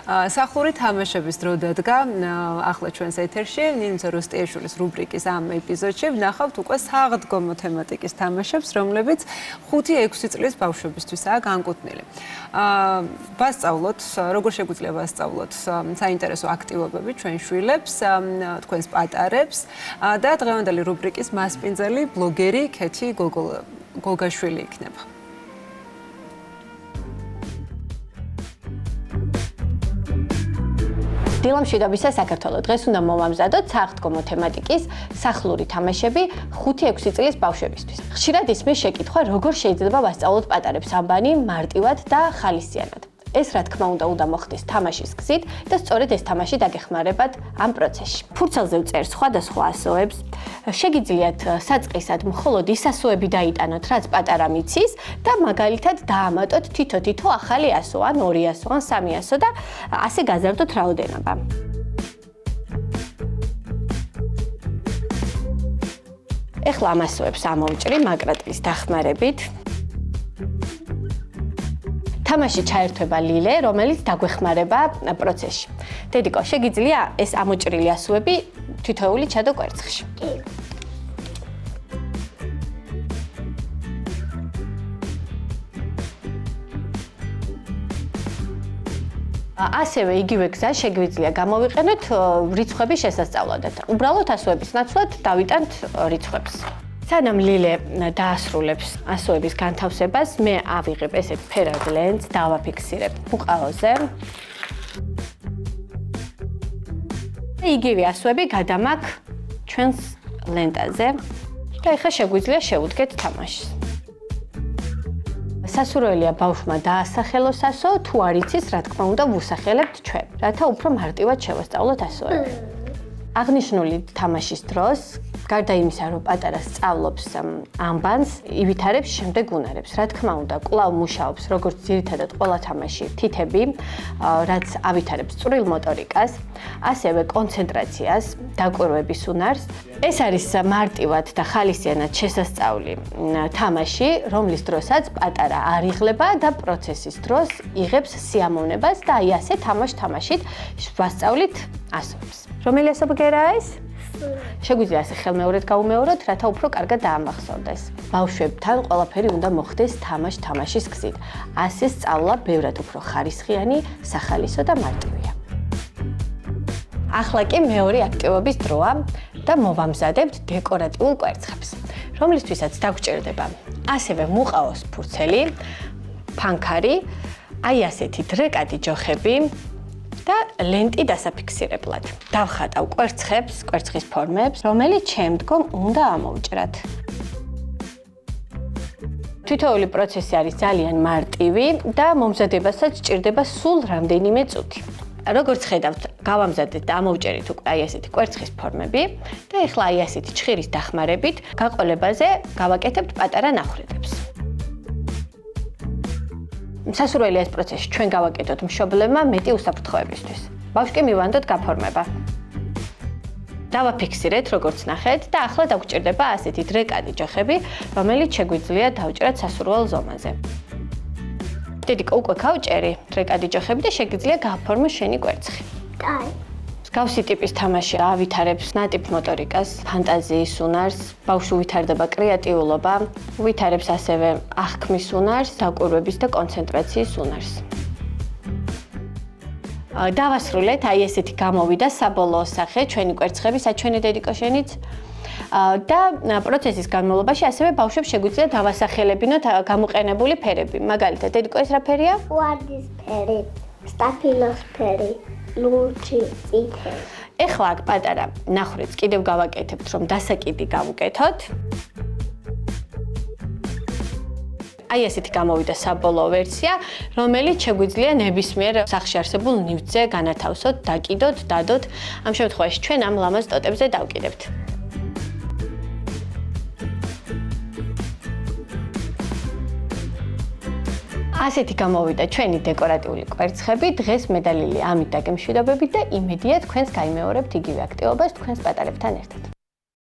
Სახური თამაშების დრო დადგა ახლა ჩვენს ეთერში ნინო როსტიაშვილის რუბრიკის ამ ეპიზოდში ვნახავთ უკვე საღდგომო თემატიკის თამაშებს, რომლებიც 5-6 წლის ბავშვებისთვისაა განკუთვნილი. ვასწავლოთ, როგორ შეგვიძლია ვასწავლოთ საინტერესო აქტივობები ჩვენ შვილებს, თქვენს პატარებს და დღევანდელი რუბრიკის მასპინძელი ბლოგერი ქეთი გოგაშვილი იქნება. დილამშვიდობისა საქართველო. დღეს უნდა მოვამზადოთ საღდგომო თემატიკის სახლური თამაშები 5-6 წლის ბავშვებისთვის. ხშირად ისმის შეკითხვა, როგორ შეიძლება ვასწავლოთ პატარებს ამბანი მარტივად და ხალისიანად. ეს რა თქმა უნდა მოხდეს თამაშის გზით და სწორედ ეს თამაში დაგეხმარებათ ამ პროცესში. ფურცელზე ვწერ სხვადასხვა ასოებს. შეგიძლიათ საწყისად მხოლოდ ის ასოები დაიტანოთ, რაც პატარამ იცის და მაგალითად დაამატოთ თითო ახალი ასო, ან 2 ასო, ან 3 ასო და ასე გაზარდოთ რაოდენობა. ეხლა ამ ასოებს ამოვჭრი მაგრატლის დახმარებით. თამაში ჩაერთვება ლილე, რომელიც დაგვეხმარება პროცესში. დედიკო, შეგიძლია ეს ამოჭრილი ასოები თითოეული ჩადო კვერცხში. ასევე იგივე გზა შეგვიძლია გამოვიყენოთ რიცხვების შესასწავლად. უბრალოდ ასოების ნაცვლად დავიტანთ რიცხვებს. სანამ ლილე დაასრულებს ასოების განთავსებას, მე ავიღებ ესეთ ფერად ლენტს, დავაფიქსირებ უყალოზე. იგივე ასოები გადამაქ ჩვენს ლენტაზე და ეხლა შეგვიძლია შევუდგეთ თამაშს. სასურველია ბავშვმა დაასახელოს ასო, თუ არ იცის, რა თქმა უნდა, ვუსახელებთ ჩვენ, რათა უფრო მარტივად შევასწავლოთ ასოები. აღნიშნული თამაშის დროს გარდა იმისა, რომ პატარა სწავლობს ამბანს, ივითარებს შემდეგ უნარებს. რა თქმა უნდა, კვლავ მუშაობს, როგორც ძირითადად ყველა თამაში, თითები, რაც ავითარებს წვრილ მოტორიკას, ასევე კონცენტრაციას, დაკვირვების უნარს. ეს არის მარტივად და ხალისიანად შესასწავლი თამაში, რომლის დროსაც პატარა არ იღლება და პროცესის დროს იღებს სიამოვნებას და აი ასე თამაშით ვასწავლით ასოებს. რომელი ასო ბგერაა ეს? შეგვიძლია ასე ხელმეორედ გაუმეოროთ, რათა უფრო კარგად დაამახსოვრდეს. ბავშვებთან ყველაფერი უნდა მოხდეს თამაშის გზით. ასე სწავლა ბევრად უფრო ხარისხიანი, სახალისო და მარტივია. ახლა კი მეორე აქტივობის დროა და მოვამზადებთ დეკორატიულ კვერცხებს, რომლისთვისაც დაგვჭირდება ასევე მუყაოს ფურცელი, ფანქარი, აი ასეთი დრეკადი ჯოხები და ლენტი დასაფიქსირებლად. დავხატავ კვერცხის ფორმებს, რომელიც შემდგომ უნდა ამოვჭრათ. თითოეული პროცესი არის ძალიან მარტივი და მომზადებასაც სჭირდება სულ რამდენიმე წუთი. როგორც ხედავთ, გავამზადეთ და ამოვჭერით უკვე აი ასეთი კვერცხის ფორმები და ეხლა აი ასეთი ჩხირის დახმარებით გაყოლებაზე გავაკეთებთ პატარა ნახვრიდებს. სასურველია ეს პროცესი ჩვენ გავაკეთოთ მშობლებმა მეტი უსაფრთხოებისთვის. ბავშვი მივანდოთ გაფორმება. დავაფიქსირეთ, როგორც ნახეთ და ახლა დაგვჭირდება ასეთი დრეკადი ჯოხები, რომელიც შეგვიძლია დავჭრათ სასურველ ზომაზე. დედიკო, უკვე გავჭერი დრეკადი ჯოხები და შეგიძლია გააფორმო შენი კვერცხი. კაი. მსგავსი ტიპის თამაში ავითარებს ნატიფ მოტორიკას, ფანტაზიის უნარს, ბავშვი ვითარდება კრეატიულობა, ვითარებს ასევე აღქმის უნარს, დაკვირვების და კონცენტრაციის უნარს. დავასრულეთ, აი ესეთი გამოვიდა საბოლოო სახე, ჩვენი კვერცხები, საჩვენე დედიკო შენიც. და პროცესის განმავლობაში ასევე ბავშვებს შეგვიძლია დავასახელებინოთ გამოყენებული ფერები. მაგალითად, დედიკო ეს რა ფერია? ვარდისფერი, სტაფილოსფერი, ლურჯი, წითელი. ეხლა აქ პატარა ნახვრიდს კიდევ გავაკეთებთ, რომ დასაკიდი გავუკეთოთ. აი ასეთი გამოვიდა საბოლოო ვერსია, რომელიც შეგვიძლია ნებისმიერ სახლში არსებულ ნივთზე განათავსოთ, დაკიდოთ, დადოთ. ამ შემთხვევაში ჩვენ ამ ლამაზ ტოტებზე დავკიდებთ. ასეთი გამოვიდა ჩვენი დეკორატიული კვერცხები. დღეს მე და ლილი ამით დაგემშვიდობებით და იმედია თქვენს გაიმეორებთ იგივე აქტივობას თქვენს პატარებთან ერთად.